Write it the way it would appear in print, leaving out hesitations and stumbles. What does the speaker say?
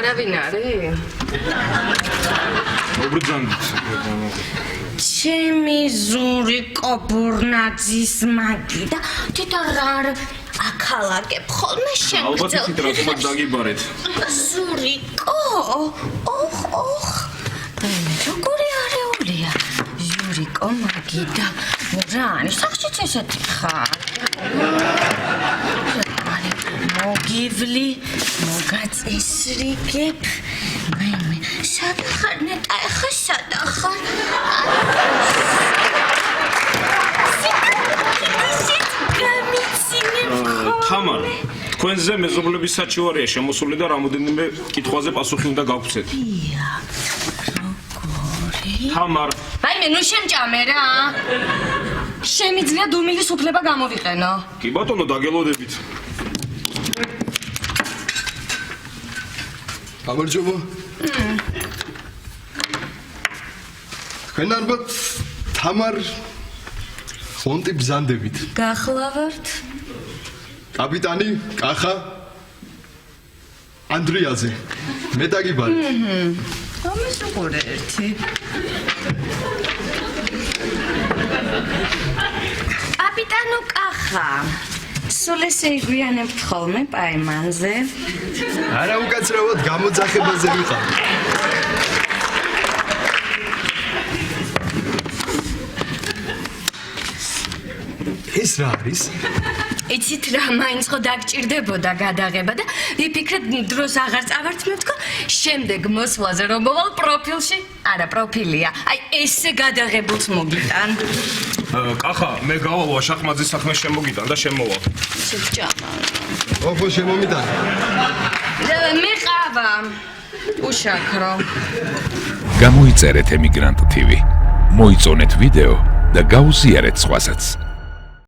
არავინ არის? ჩემი ზური კობურნაძის მაგიდა თვითონ რა აქალაგებ ხოლმე შენ ალბათ ტრანსპორტ დაგიბარეთ. ზურიკო ოხ როგორი არეულია ზურიკო მაგიდა რა არის სახშიც ესეთი ხარ მოგივლი მოგაწესრიგებ მე სადახარ ნეტა ახლა სადახარ თამარ თქვენზე მეზობლების საჩივარია შემოსული და რამოდენიმე კითხვაზე პასუხი უნდა გაგვცეთ. როგორი? თამარ მე ნუ შემჭამე რა. შემიძლია დუმილის უფლება გამოვიყენო. კი ბატონო დაგელოდებით. გამარჯობა. თქვენ ალბათ თამარ ხონტი ბზანდებით. გახლავართ? კაპიტანი კახა ანდრიაზე მე დაგიბარეთ. ამის უყურე ერთი. კაპიტანო კახა სულ ესე იგვიანებთ ხოლმე პაემანზე? არა უკაცრავად გამოძახებაზე ვიყავ. ეს რა არის? იცით რა მაინც ხო დაგჭირდებოდა გადაღება და ვიფიქრეთ დროს აღარ წავართმევთ ხო შემდეგ მოსვლაზე რომ მოვალ პროფილში არა პროფილია აი ესე გადაღებულს მოგიტან კახა მე გავალვა შახმაძის საქმე შემოგიტან და შემოვალ. შეჭამა ოფო შემომიტან. მე ყავა უშაქრო გამოიწერეთ ემიგრანტ TV მოიწონეთ ვიდეო და გაუზიარეთ სხვასაც.